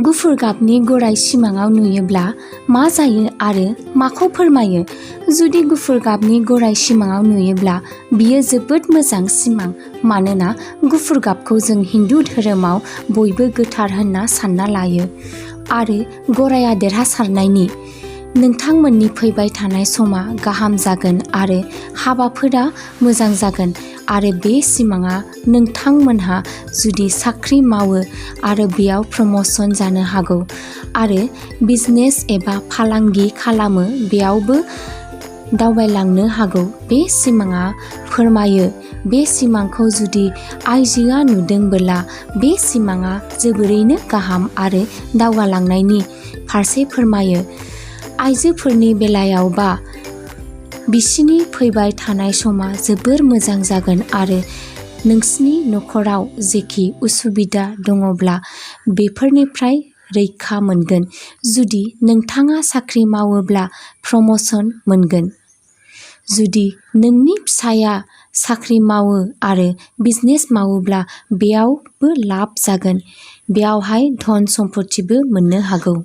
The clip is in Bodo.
गुफुर गाबनि गराय सिमाङाव नुयोब्ला मा जायो आरो माखौ फोरमायो? जुदि गुफुर गाबनि गराय सिमाङाव नुयोब्ला बियो जोबोद मोजां सिमां, मानोना गुफुर गाबखौ जों हिन्दु धोरोमाव बयबो गोथार होनना सानना लायो आरो गराया देरहासारनायनि। नोंथांमोननि फैबाय थानाय समा गाहाम जागोन आरो हाबाफोरा मोजां जागोन आरो बे सिमाङा नोंथांमोनहा जुदि साख्रि मावो आरो बेयाव प्रम'सन जानो हागौ आरो बिजनेस एबा फालांगि खालामो बेयावबो दावबायलांनो हागौ बे सिमाङा फोरमायो। बे सिमांखौ जुदि आइजोआ नुदोंबोला बे सिमाङा जोबोरैनो गाहाम आरो दावगालांनायनि फारसे फोरमायो। आइजोफोरनि बेलायावबा बिसिनि फैबाय थानाय समा जोबोर मोजां जागोन आरो नोंसिनि नखराव जेखि उसुबिदा दङब्ला बेफोरनिफ्राय रैखा मोनगोन। जुदि नोंथाङा साख्रि मावोब्ला प्रम'सन मोनगोन। जुदि नोंनि फिसाया साख्रि मावो आरो बिजनेस मावोब्ला बेयावबो लाब जागोन। बेयावहाय धन सम्पथिबो मोननो हागौ।